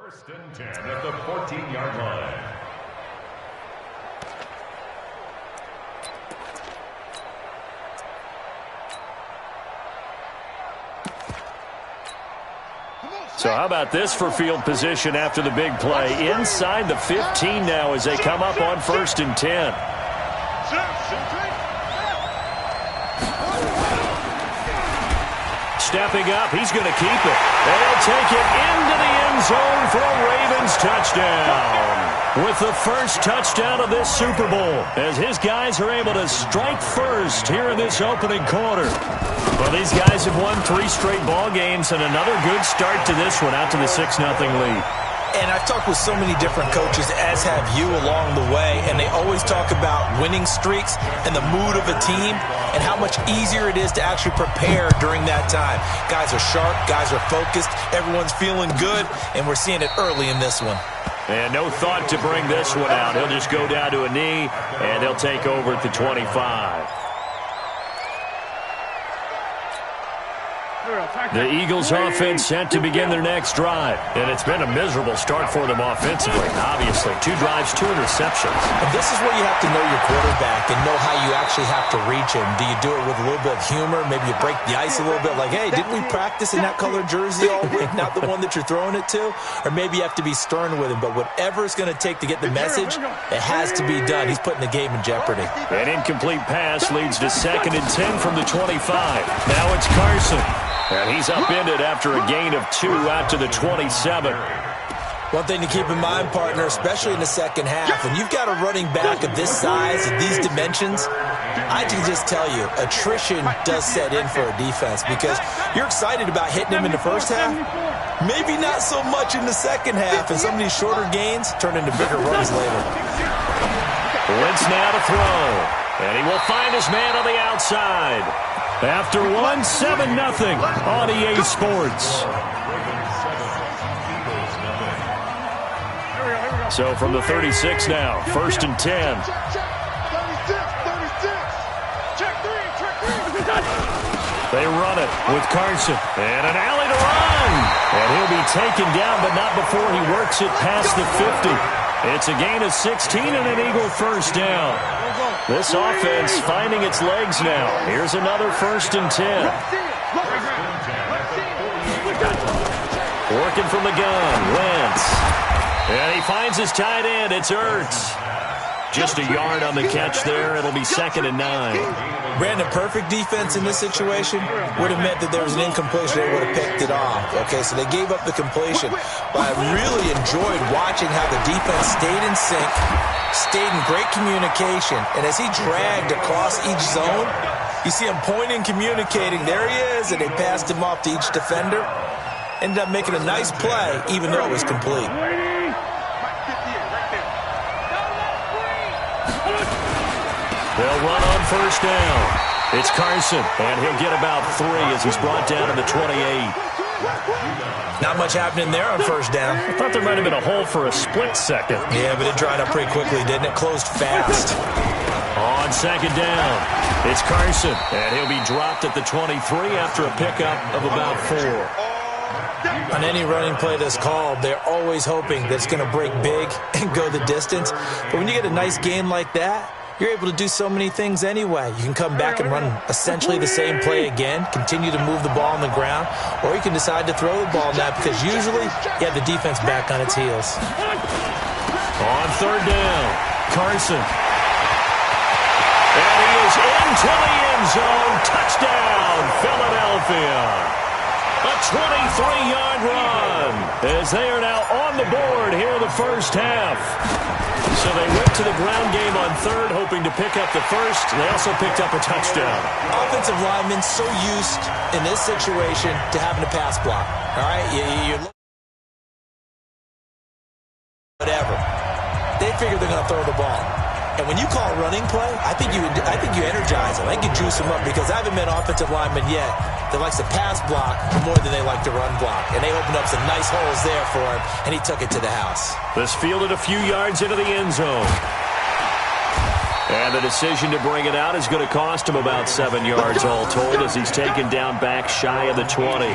First and 10 at the 14-yard line. So how about this for field position after the big play? Inside the 15 now as they come up on first and 10. Stepping up, he's going to keep it. They'll take it into the end zone for a Ravens touchdown. With the first touchdown of this Super Bowl, as his guys are able to strike first here in this opening quarter. Well, these guys have won 3 straight ball games and another good start to this one out to the 6-0 lead. And I've talked with so many different coaches, as have you along the way, and they always talk about winning streaks and the mood of a team and how much easier it is to actually prepare during that time. Guys are sharp, guys are focused, everyone's feeling good, and we're seeing it early in this one. And no thought to bring this one out. He'll just go down to a knee, and they'll take over at the 25. The Eagles offense set to begin their next drive. And it's been a miserable start for them offensively. Obviously, 2 drives, 2 interceptions. And this is where you have to know your quarterback and know how you actually have to reach him. Do you do it with a little bit of humor? Maybe you break the ice a little bit like, hey, didn't we practice in that colored jersey all week? Not the one that you're throwing it to? Or maybe you have to be stern with him. But whatever it's going to take to get the message, it has to be done. He's putting the game in jeopardy. An incomplete pass leads to 2nd and 10 from the 25. Now it's Carson. And he's upended after a gain of 2 out to the 27. One thing to keep in mind, partner, especially in the second half, when you've got a running back of this size and these dimensions, I can just tell you, attrition does set in for a defense because you're excited about hitting him in the first half, maybe not so much in the second half, and some of these shorter gains turn into bigger runs later. Wentz now to throw, and he will find his man on the outside. After 1, 7-0 on EA Sports. So from the 36 now, 1st and 10. They run it with Carson. And an alley to run. And he'll be taken down, but not before he works it past the 50. It's a gain of 16 and an Eagle first down. This offense finding its legs now. Here's another 1st and 10. Working from the gun, Wentz. And he finds his tight end. It's Ertz. Just a yard on the catch there. It'll be 2nd and 9. Brandon, perfect defense in this situation would have meant that there was an incompletion. They would have picked it off. Okay, so they gave up the completion. But I really enjoyed watching how the defense stayed in sync, stayed in great communication. And as he dragged across each zone, you see him pointing, communicating. There he is, and they passed him off to each defender. Ended up making a nice play, even though it was complete. They'll run on 1st down. It's Carson, and he'll get about 3 as he's brought down to the 28. Not much happening there on 1st down. I thought there might have been a hole for a split second. Yeah, but it dried up pretty quickly, didn't it? Closed fast. On 2nd down, it's Carson, and he'll be dropped at the 23 after a pickup of about 4. On any running play that's called, they're always hoping that it's going to break big and go the distance. But when you get a nice gain like that, you're able to do so many things anyway. You can come back and run essentially the same play again, continue to move the ball on the ground, or you can decide to throw the ball now because usually you have the defense back on its heels. On 3rd down, Carson. And he is into the end zone. Touchdown, Philadelphia. A 23-yard run as they are now on the board here in the first half. So they went to the ground game on 3rd, hoping to pick up the first. They also picked up a touchdown. Offensive linemen so used in this situation to having a pass block. All right, you're whatever. They figure they're going to throw the ball. And when you call a running play, I think you energize them. I think you juice them up because I haven't met offensive linemen yet that likes to pass block more than they like to run block. And they opened up some nice holes there for him, and he took it to the house. This fielded a few yards into the end zone. And the decision to bring it out is going to cost him about 7 yards all told as he's taken down back shy of the 20.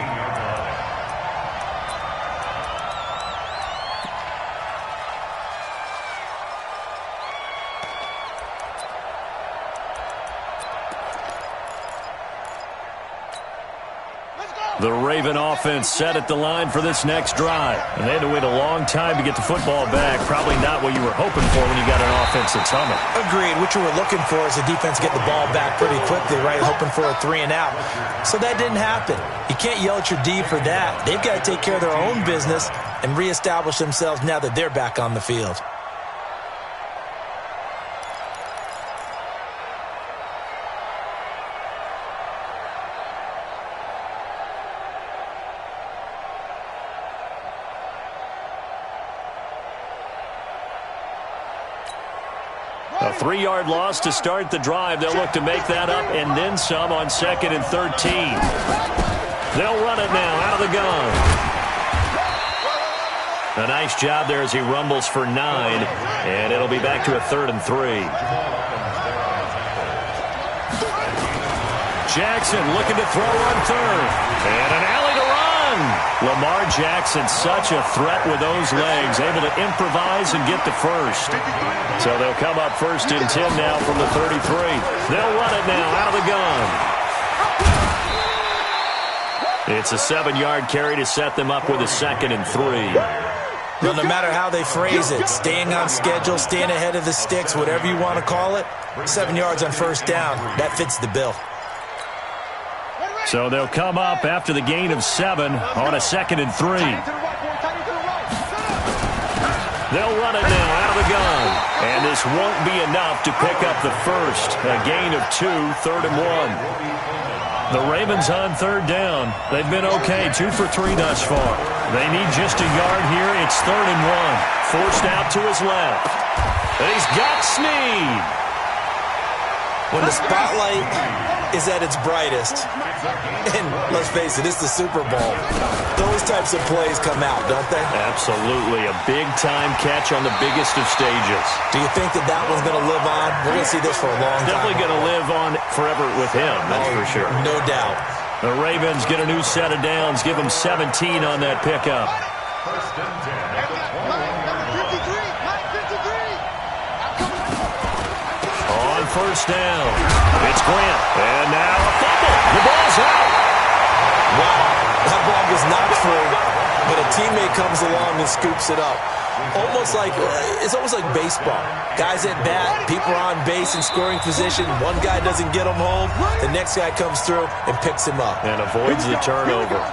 The Raven offense set at the line for this next drive. And they had to wait a long time to get the football back. Probably not what you were hoping for when you got an offense that's humming. Agreed. What you were looking for is the defense get the ball back pretty quickly, right? Hoping for a 3 and out. So that didn't happen. You can't yell at your D for that. They've got to take care of their own business and reestablish themselves now that they're back on the field. A 3-yard loss to start the drive. They'll look to make that up and then some on 2nd and 13. They'll run it now out of the gun. A nice job there as he rumbles for 9, and it'll be back to a 3rd and 3. Jackson looking to throw on 3rd. And an alley to run. Lamar Jackson, such a threat with those legs, able to improvise and get to first. So they'll come up 1st and 10 now from the 33. They'll run it now out of the gun. It's a 7-yard carry to set them up with a 2nd and 3. Well, no matter how they phrase it, staying on schedule, staying ahead of the sticks, whatever you want to call it, 7 yards on 1st down, that fits the bill. So they'll come up after the gain of 7 on a 2nd and 3. They'll run it now out of the gun. And this won't be enough to pick up the first. A gain of 2, 3rd and 1. The Ravens on 3rd down. They've been okay, 2 for 3 thus far. They need just a yard here. It's 3rd and 1. Forced out to his left. And he's got Snead. When the spotlight is at its brightest, and let's face it, it's the Super Bowl, those types of plays come out, don't they? Absolutely. A big-time catch on the biggest of stages. Do you think that one's going to live on? We're going to see this for a long time. Definitely going to live on forever with him, that's for sure. No doubt. The Ravens get a new set of downs, give them 17 on that pickup. On 1st down, it's Grant. And now a fumble. The ball's out. Wow, that ball was knocked through, but a teammate comes along and scoops it up. It's almost like baseball. Guys at bat, people are on base in scoring position. One guy doesn't get him home. The next guy comes through and picks him up. And avoids the turnover.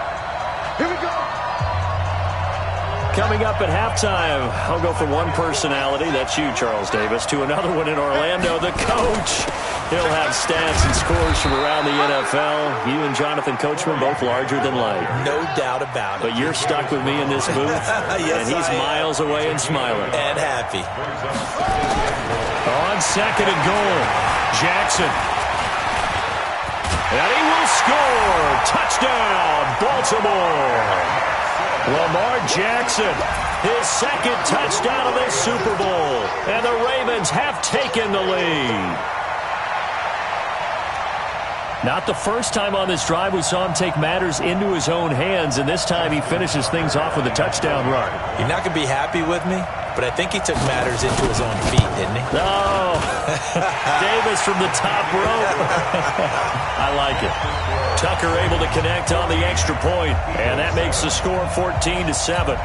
Here we go. Coming up at halftime, I'll go from one personality, that's you, Charles Davis, to another one in Orlando, the coach. He'll have stats and scores from around the NFL. You and Jonathan Coachman, both larger than life. No doubt about it. But you're stuck with me in this booth, yes, and he's miles away and smiling. And happy. On 2nd and goal, Jackson. And he will score. Touchdown, Baltimore. Lamar Jackson, his 2nd touchdown of this Super Bowl. And the Ravens have taken the lead. Not the first time on this drive we saw him take matters into his own hands, and this time he finishes things off with a touchdown run. You're not going to be happy with me, but I think he took matters into his own feet, didn't he? No. Davis from the top rope. I like it. Tucker able to connect on the extra point, and that makes the score 14-7.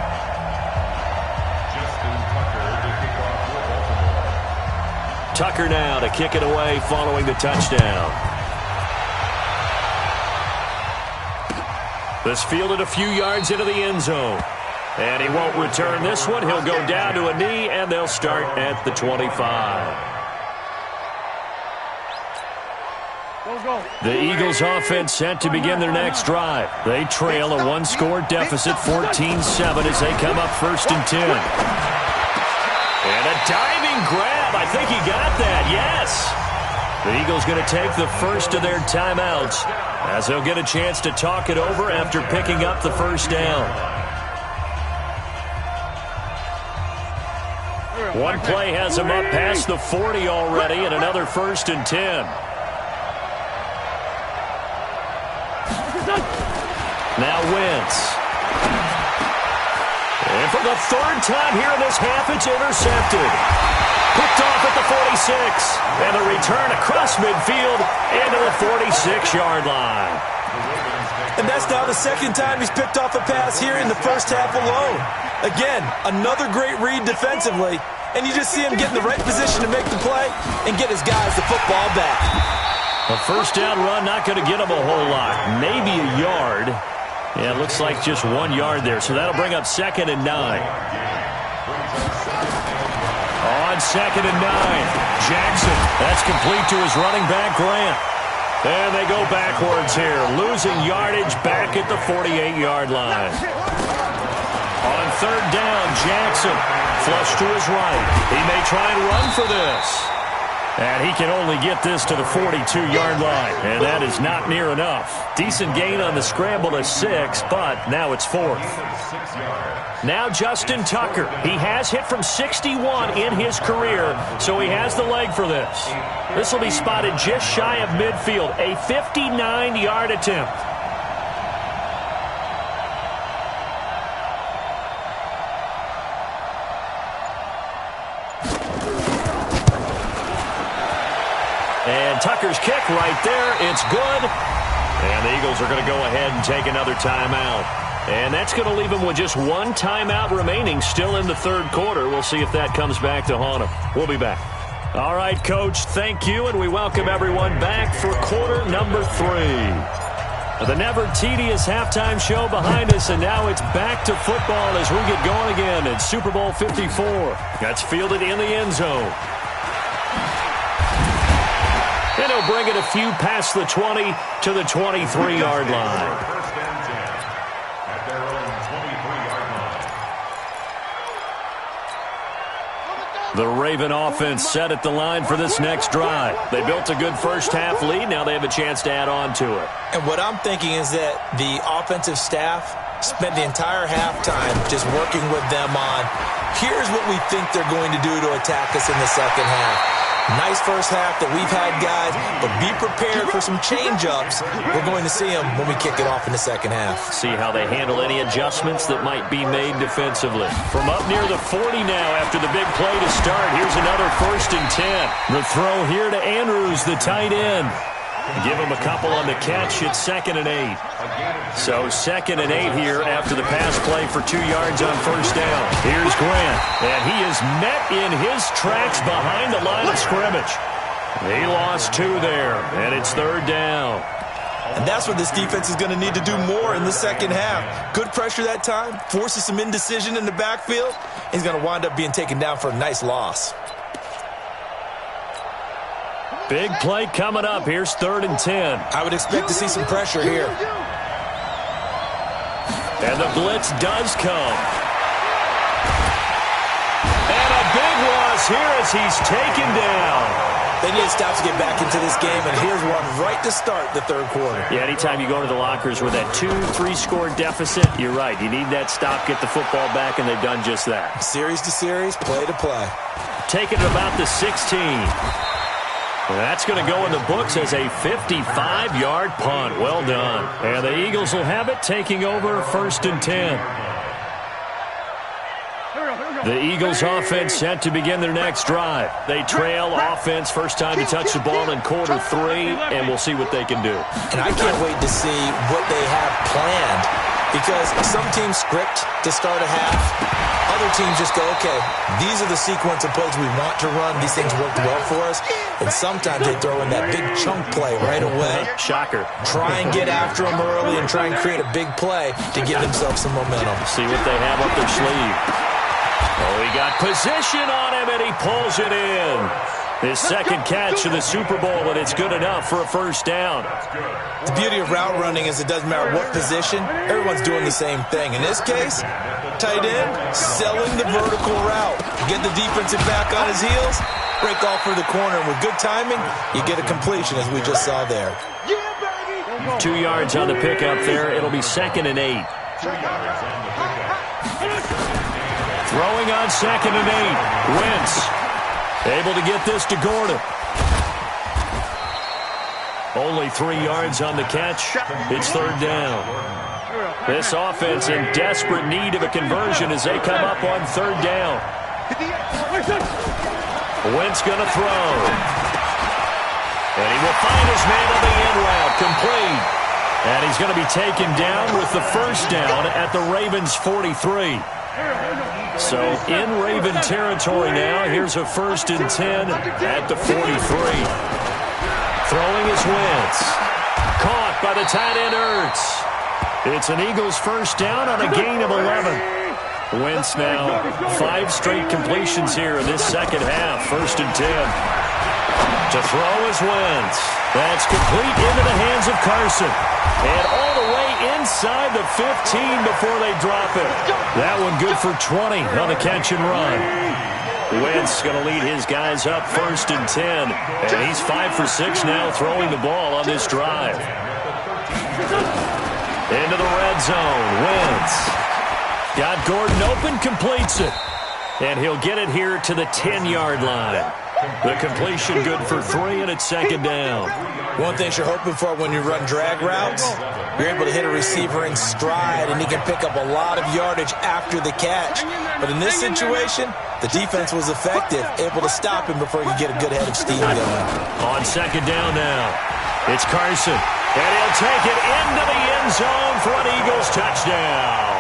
Tucker now to kick it away following the touchdown. This fielded a few yards into the end zone. And he won't return this one. He'll go down to a knee, and they'll start at the 25. The Eagles offense set to begin their next drive. They trail a one-score deficit, 14-7, as they come up 1st and 10. And a diving grab. I think he got that, yes. The Eagles going to take the first of their timeouts as they'll get a chance to talk it over after picking up the first down. One play has him up past the 40 already, and another 1st and 10. Now Wentz. And for the 3rd time here in this half, it's intercepted. Picked off at the 46. And a return across midfield into the 46-yard line. And that's now the second time he's picked off a pass here in the first half alone. Again, another great read defensively, and you just see him get in the right position to make the play and get his guys the football back. A first down run, not going to get him a whole lot. Maybe a yard. Yeah, it looks like just 1 yard there, so that'll bring up 2nd and 9. On 2nd and 9, Jackson. That's complete to his running back, Grant. And they go backwards here, losing yardage back at the 48-yard line. On 3rd down, Jackson, flush to his right. He may try and run for this. And he can only get this to the 42-yard line. And that is not near enough. Decent gain on the scramble to 6, but now it's 4th. Now Justin Tucker. He has hit from 61 in his career, so he has the leg for this. This will be spotted just shy of midfield. A 59-yard attempt. And Tucker's kick right there. It's good. And the Eagles are going to go ahead and take another timeout. And that's going to leave them with just 1 timeout remaining still in the 3rd quarter. We'll see if that comes back to haunt them. We'll be back. All right, Coach, thank you. And we welcome everyone back for quarter number 3. The never tedious halftime show behind us, and now it's back to football as we get going again at Super Bowl 54. That's fielded in the end zone. And he'll bring it a few past the 20 to the 23-yard line. The Raven offense set at the line for this next drive. They built a good first half lead. Now they have a chance to add on to it. And what I'm thinking is that the offensive staff spent the entire halftime just working with them on, here's what we think they're going to do to attack us in the second half. Nice first half that we've had, guys, but be prepared for some change-ups. We're going to see them when we kick it off in the second half. See how they handle any adjustments that might be made defensively. From up near the 40 now after the big play to start, here's another 1st and 10. The throw here to Andrews, the tight end. Give him a couple on the catch. It's 2nd and 8. So 2nd and 8 here after the pass play for 2 yards on first down. Here's Grant, and he is met in his tracks behind the line of scrimmage. He lost 2 there, and it's 3rd down. And that's what this defense is going to need to do more in the second half. Good pressure that time, forces some indecision in the backfield. He's going to wind up being taken down for a nice loss. Big play coming up. Here's 3rd and 10. I would expect to see some pressure here. And the blitz does come. And a big loss here as he's taken down. They need to stop to get back into this game, and here's one right to start the 3rd quarter. Yeah, anytime you go to the lockers with that 2-3 score deficit, you're right. You need that stop, get the football back, and they've done just that. Series to series, play to play. Taking it about the 16. That's going to go in the books as a 55-yard punt. Well done. And the Eagles will have it, taking over 1st and 10. The Eagles offense set to begin their next drive. They trail offense, first time to touch the ball in quarter 3, and we'll see what they can do. And I can't wait to see what they have planned, because some teams script to start a half. Other teams just go, okay, these are the sequence of plays we want to run. These things worked well for us. And sometimes they throw in that big chunk play right away. Shocker. Try and get after them early and try and create a big play to give themselves some momentum. See what they have up their sleeve. Oh, he got position on him, and he pulls it in. His 2nd catch of the Super Bowl, and it's good enough for a first down. The beauty of route running is it doesn't matter what position. Everyone's doing the same thing. In this case, tight end, selling the vertical route. Get the defensive back on his heels, break off for the corner. And with good timing, you get a completion, as we just saw there. 2 yards on the pickup there. It'll be 2nd and 8. Throwing on 2nd and 8. Wentz able to get this to Gordon. Only 3 yards on the catch. It's 3rd down. This offense in desperate need of a conversion as they come up on 3rd down. Wentz going to throw. And he will find his man on the end route. Complete. And he's going to be taken down with the first down at the Ravens' 43. So in Raven territory now. Here's a 1st and 10 at the 43. Throwing his Wentz. Caught by the tight end Ertz. It's an Eagles first down on a gain of 11. Wentz now 5 straight completions here in this second half. 1st and 10. To throw is Wentz. That's complete into the hands of Carson. And all the way inside the 15 before they drop it. That one good for 20 on the catch and run. Wentz going to lead his guys up 1st and 10. And he's 5 for 6 now throwing the ball on this drive. Into the red zone. Wentz. Got Gordon open, completes it. And he'll get it here to the 10-yard line. The completion good for 3, and it's 2nd down. One thing you're hoping for when you run drag routes, you're able to hit a receiver in stride, and he can pick up a lot of yardage after the catch. But in this situation, the defense was effective, able to stop him before he could get a good head of steam going. On 2nd down now, it's Carson. And he'll take it into the end zone for an Eagles touchdown.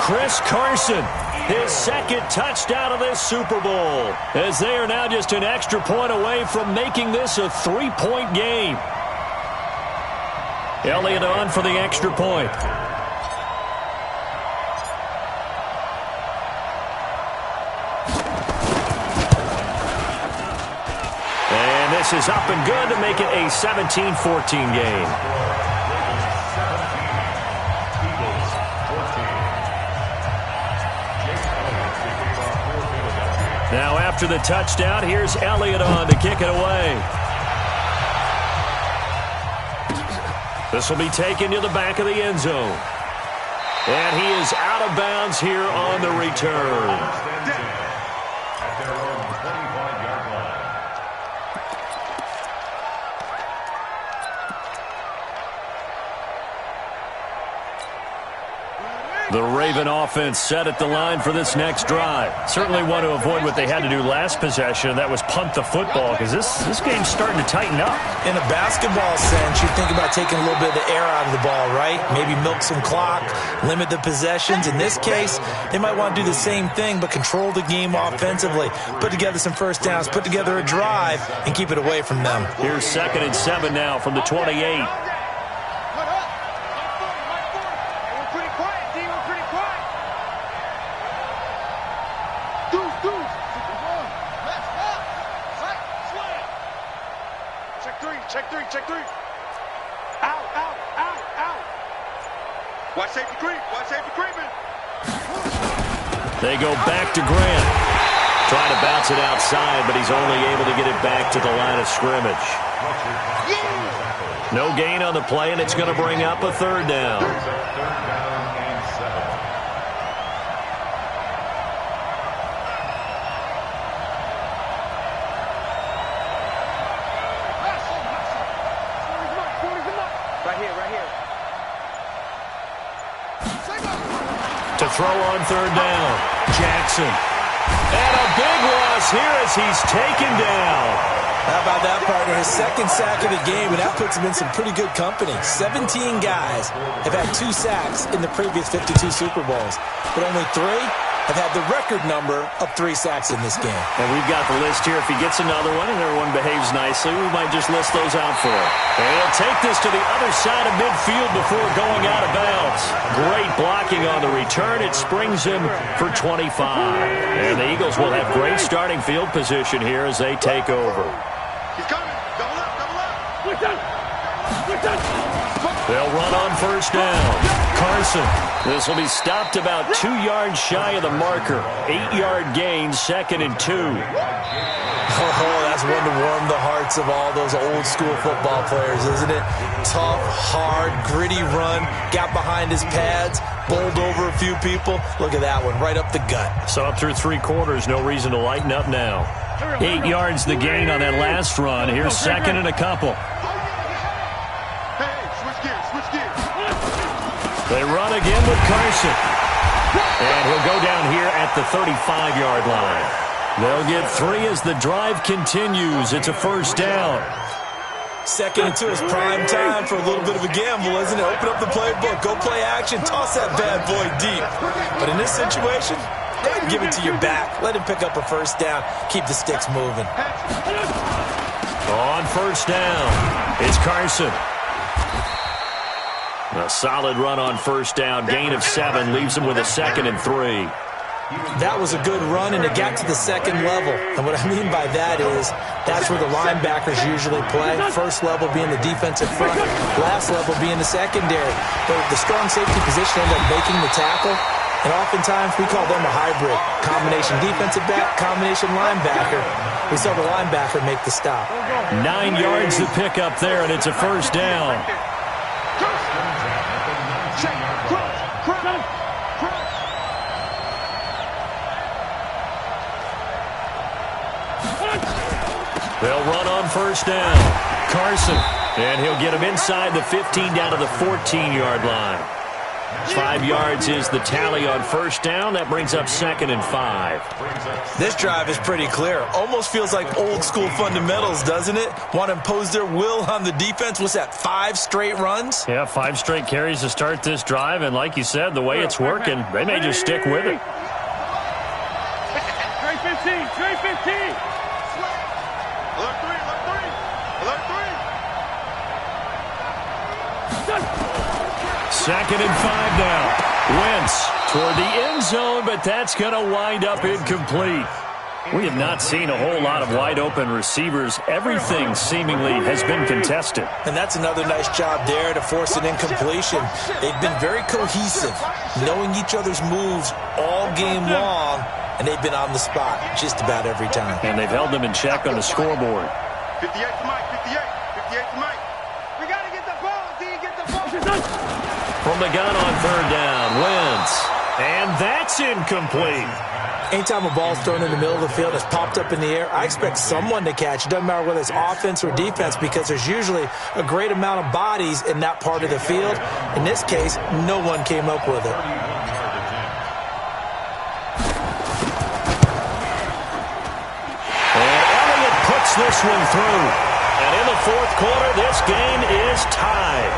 Chris Carson, his 2nd touchdown of this Super Bowl, as they are now just an extra point away from making this a 3-point game. Elliott on for the extra point. And this is up and good to make it a 17-14 game. Now after the touchdown, here's Elliott on to kick it away. This will be taken to the back of the end zone. And he is out of bounds here on the return. At their own 25-yard line. The Raven offense set at the line for this next drive. Certainly want to avoid what they had to do last possession. That was punt the football, because this game's starting to tighten up. In a basketball sense, you think about taking a little bit of the air out of the ball, right? Maybe milk some clock, limit the possessions. In this case, they might want to do the same thing, but control the game offensively. Put together some first downs, put together a drive, and keep it away from them. Here's 2nd and 7 now from the 28. Check three. Out. Watch safety creeping. They go back to Grant. Trying to bounce it outside, but he's only able to get it back to the line of scrimmage. No gain on the play, and it's going to bring up a 3rd down. To throw on 3rd down, Jackson. And a big loss here as he's taken down. How about that, partner? His 2nd sack of the game, and that puts him in some pretty good company. 17 guys have had 2 sacks in the previous 52 Super Bowls, but only 3 have had the record number of 3 sacks in this game. And we've got the list here. If he gets another one and everyone behaves nicely, we might just list those out for him. And he'll take this to the other side of midfield before going out of bounds. Great blocking on the return. It springs him for 25. And the Eagles will have great starting field position here as they take over. He's coming. Double up. We're done. They'll run on 1st down. Carson. This will be stopped about 2 yards shy of the marker. 8-yard gain, 2nd and 2. Oh, that's one to warm the hearts of all those old school football players, isn't it? Tough, hard, gritty run. Got behind his pads, bowled over a few people. Look at that one, right up the gut. So up through 3 quarters, no reason to lighten up now. 8 yards the gain on that last run. Here's 2nd and a couple. They run again with Carson. And he'll go down here at the 35-yard line. They'll get 3 as the drive continues. It's a 1st down. Second and 2 is prime time for a little bit of a gamble, isn't it? Open up the playbook, go play action, toss that bad boy deep. But in this situation, go ahead and give it to your back. Let him pick up a first down. Keep the sticks moving. On first down, it's Carson. A solid run on first down. Gain of 7 leaves him with a 2nd and 3. That was a good run, and it got to the second level. And what I mean by that is that's where the linebackers usually play. First level being the defensive front, last level being the secondary. But the strong safety position ended up making the tackle. And oftentimes we call them a hybrid. Combination defensive back, combination linebacker. We saw the linebacker make the stop. 9 yards to pick up there, and it's a first down. They'll run on first down. Carson, and he'll get him inside the 15 down to the 14-yard line. 5 yards is the tally on first down. That brings up 2nd and 5. This drive is pretty clear. Almost feels like old school fundamentals, doesn't it? Want to impose their will on the defense. What's that, 5 straight runs? Yeah, 5 straight carries to start this drive. And like you said, the way it's working, they may just stick with it. Trey 15, Trey 15. Alert 3, alert 3, alert 3. 2nd and 5 now. Wentz toward the end zone, but that's going to wind up incomplete. We have not seen a whole lot of wide-open receivers. Everything seemingly has been contested. And that's another nice job there to force an incompletion. They've been very cohesive, knowing each other's moves all game long, and they've been on the spot just about every time. And they've held them in check on the scoreboard. 58 to Mike, 58 to Mike. We got to get the ball, D, get the ball. From the gun on third down, Wentz. And that's incomplete. Anytime a ball's thrown in the middle of the field, it's popped up in the air, I expect someone to catch. It doesn't matter whether it's offense or defense, because there's usually a great amount of bodies in that part of the field. In this case, no one came up with it. And Elliott puts this one through. And in the fourth quarter, this game is tied.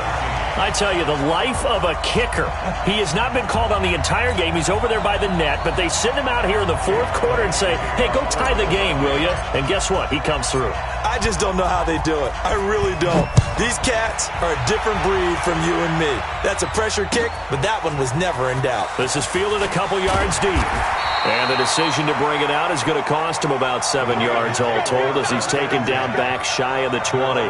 I tell you, the life of a kicker. He has not been called on the entire game. He's over there by the net, but they send him out here in the fourth quarter and say, hey, go tie the game, will you? And guess what? He comes through. I just don't know how they do it. I really don't. These cats are a different breed from you and me. That's a pressure kick, but that one was never in doubt. This is fielded a couple yards deep. And the decision to bring it out is going to cost him about 7 yards all told, as he's taken down back shy of the 20.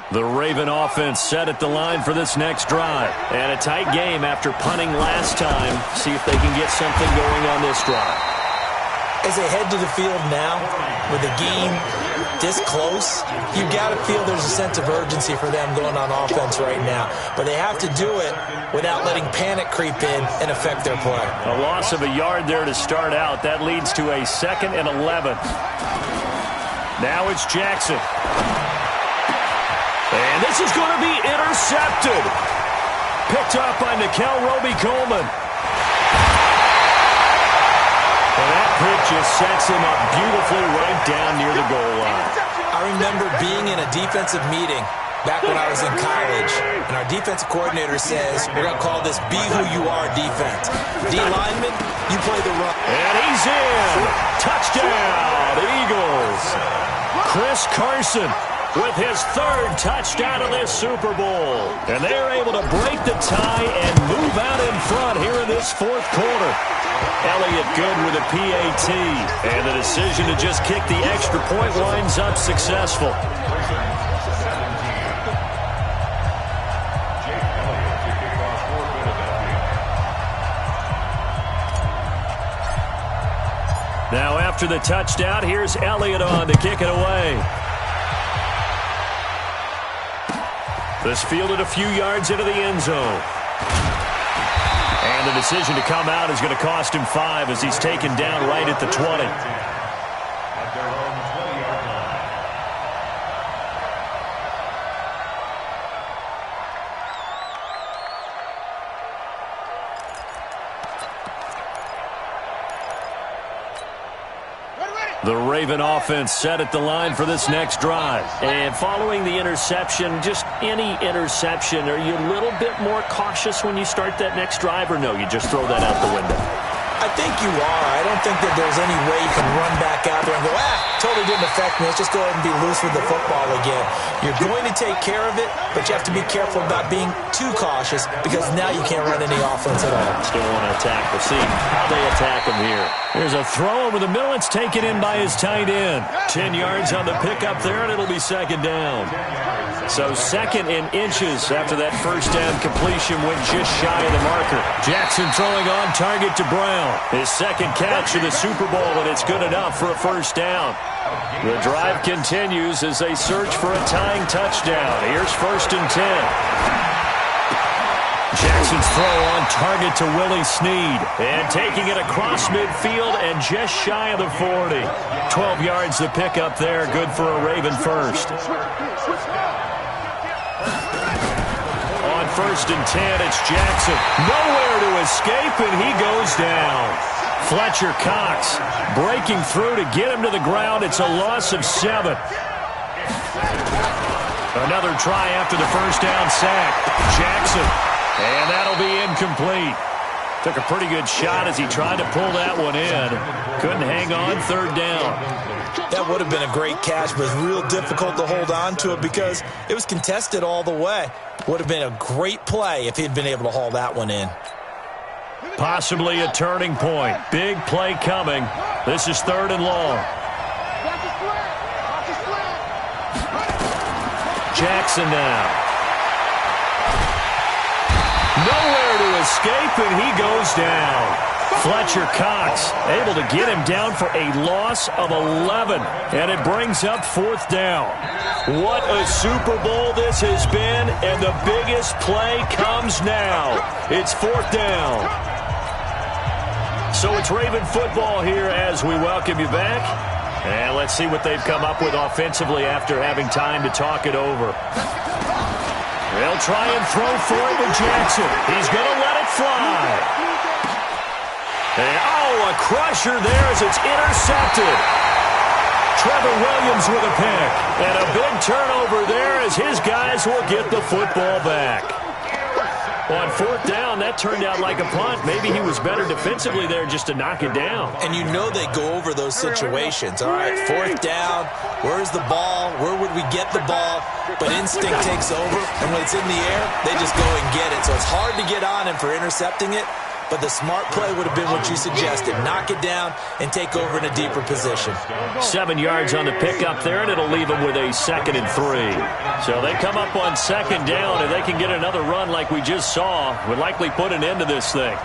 The Raven offense set at the line for this next drive. And a tight game after punting last time. See if they can get something going on this drive. As they head to the field now, with the game this close, you've got to feel there's a sense of urgency for them going on offense right now. But they have to do it without letting panic creep in and affect their play. A loss of a yard there to start out. That leads to a 2nd and 11. Now it's Jackson. And this is going to be intercepted. Picked up by Nikel Roby-Coleman. And that pitch just sets him up beautifully right down near the goal line. I remember being in a defensive meeting back when I was in college, and our defensive coordinator says, we're going to call this Be Who You Are defense. D lineman, you play the run. And he's in. Touchdown, Eagles. Chris Carson with his 3rd touchdown of this Super Bowl. And they're able to break the tie and move out in front here in this fourth quarter. Elliott good with a PAT. And the decision to just kick the extra point winds up successful. Now after the touchdown, here's Elliott on to kick it away. This fielded a few yards into the end zone. And the decision to come out is going to cost him 5 as he's taken down right at the 20. The Raven offense set at the line for this next drive. And following the interception, just any interception, are you a little bit more cautious when you start that next drive, or no, you just throw that out the window? I think you are. I don't think that there's any way you can run back out there and go, totally didn't affect me. Let's just go ahead and be loose with the football again. You're going to take care of it, but you have to be careful about being too cautious because now you can't run any offense at all. Still want to attack. We'll see how they attack him here. There's a throw over the middle. It's taken in by his tight end. 10 yards on the pickup there, and it'll be second down. So second in inches after that first down completion went just shy of the marker. Jackson throwing on target to Brown. His second catch of the Super Bowl, and it's good enough for a first down. The drive continues as they search for a tying touchdown. Here's first and 10. Jackson's throw on target to Willie Snead. And taking it across midfield and just shy of the 40. 12 yards the pickup there. Good for a Raven first. On first and 10, it's Jackson. Nowhere to escape, and he goes down. Fletcher Cox breaking through to get him to the ground. It's a loss of 7. Another try after the first down sack. Jackson. And that'll be incomplete. Took a pretty good shot as he tried to pull that one in. Couldn't hang on, third down. That would have been a great catch, but it's real difficult to hold on to it because it was contested all the way. Would have been a great play if he'd been able to haul that one in. Possibly a turning point. Big play coming. This is third and long. Jackson now. Nowhere to escape, and he goes down. Fletcher Cox able to get him down for a loss of 11, and it brings up fourth down. What a Super Bowl this has been, and the biggest play comes now. It's fourth down. So it's Raven football here as we welcome you back. And let's see what they've come up with offensively after having time to talk it over. They'll try and throw for it with Jackson. He's going to let it fly. And, a crusher there as it's intercepted. Trevor Williams with a pick. And a big turnover there as his guys will get the football back. On fourth down, that turned out like a punt. Maybe he was better defensively there just to knock it down. And you know they go over those situations. All right, fourth down, where's the ball? Where would we get the ball? But instinct takes over, and when it's in the air, they just go and get it. So it's hard to get on him for intercepting it, but the smart play would have been what you suggested. Knock it down and take over in a deeper position. 7 yards on the pickup there, and it'll leave them with a 2nd and 3. So they come up on second down, and they can get another run like we just saw. Would likely put an end to this thing.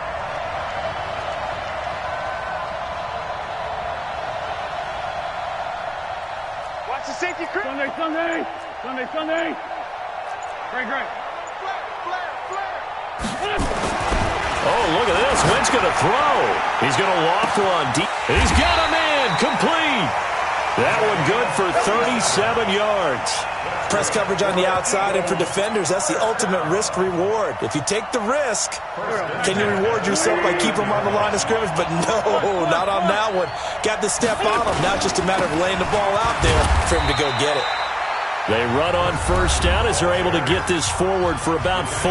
Watch the safety. Sunday. Great. Oh, look at this. Wentz going to throw. He's going to loft one deep. He's got him in. Complete. That one good for 37 yards. Press coverage on the outside, and for defenders, that's the ultimate risk-reward. If you take the risk, can you reward yourself by keeping them on the line of scrimmage? But no, not on that one. Got to step on them. Now it's just a matter of laying the ball out there for him to go get it. They run on first down as they're able to get this forward for about 4.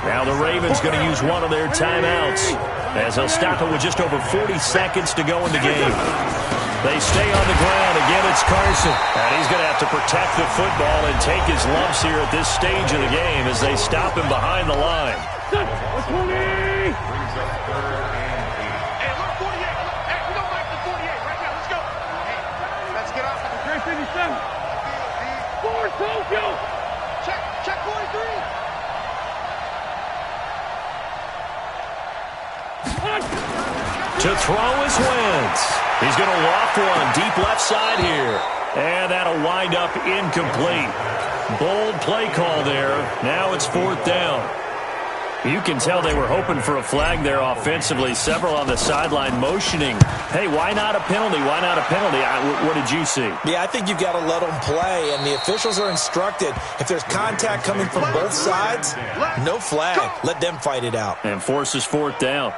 Now the Ravens going to use one of their timeouts as they'll stop it with just over 40 seconds to go in the game. They stay on the ground. Again, it's Carson. And he's going to have to protect the football and take his lumps here at this stage of the game as they stop him behind the line. Hey, look, 48. Hey, we don't like the 48 right now. Let's go. Hey, let's get off. 357. Forward, Tokyo. Check 43. To throw is Wentz. He's going to loft one deep left side here. And that'll wind up incomplete. Bold play call there. Now it's fourth down. You can tell they were hoping for a flag there offensively. Several on the sideline motioning. Hey, why not a penalty? Why not a penalty? What did you see? Yeah, I think you've got to let them play, and the officials are instructed. If there's contact coming from both sides, no flag. Let them fight it out. And forces fourth down.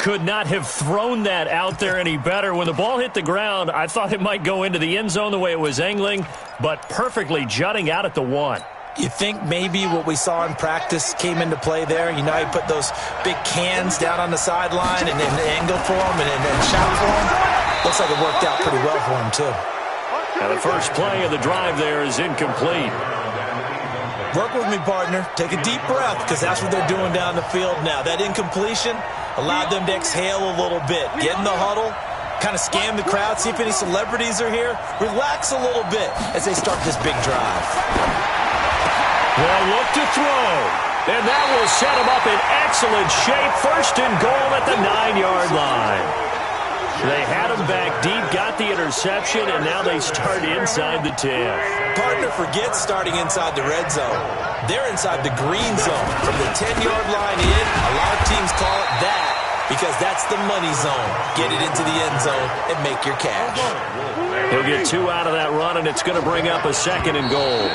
could not have thrown that out there any better. When the ball hit the ground, I thought it might go into the end zone the way it was angling, but perfectly jutting out at the 1. You think maybe what we saw in practice came into play there? You know, he put those big cans down on the sideline and angle for him and shout for him. Looks like it worked out pretty well for him, too. And the first play of the drive there is incomplete. Work with me, partner. Take a deep breath, because that's what they're doing down the field now. That incompletion allowed them to exhale a little bit. Get in the huddle, kind of scan the crowd, see if any celebrities are here. Relax a little bit as they start this big drive. Well, look to throw. And that will set him up in excellent shape. First and goal at the 9-yard line. They had him back deep, got the interception, and now they start inside the 10. Partner forgets starting inside the red zone. They're inside the green zone. From the 10-yard line in, a lot of teams call it that because that's the money zone. Get it into the end zone and make your cash. He'll get 2 out of that run, and it's going to bring up a 2nd and goal.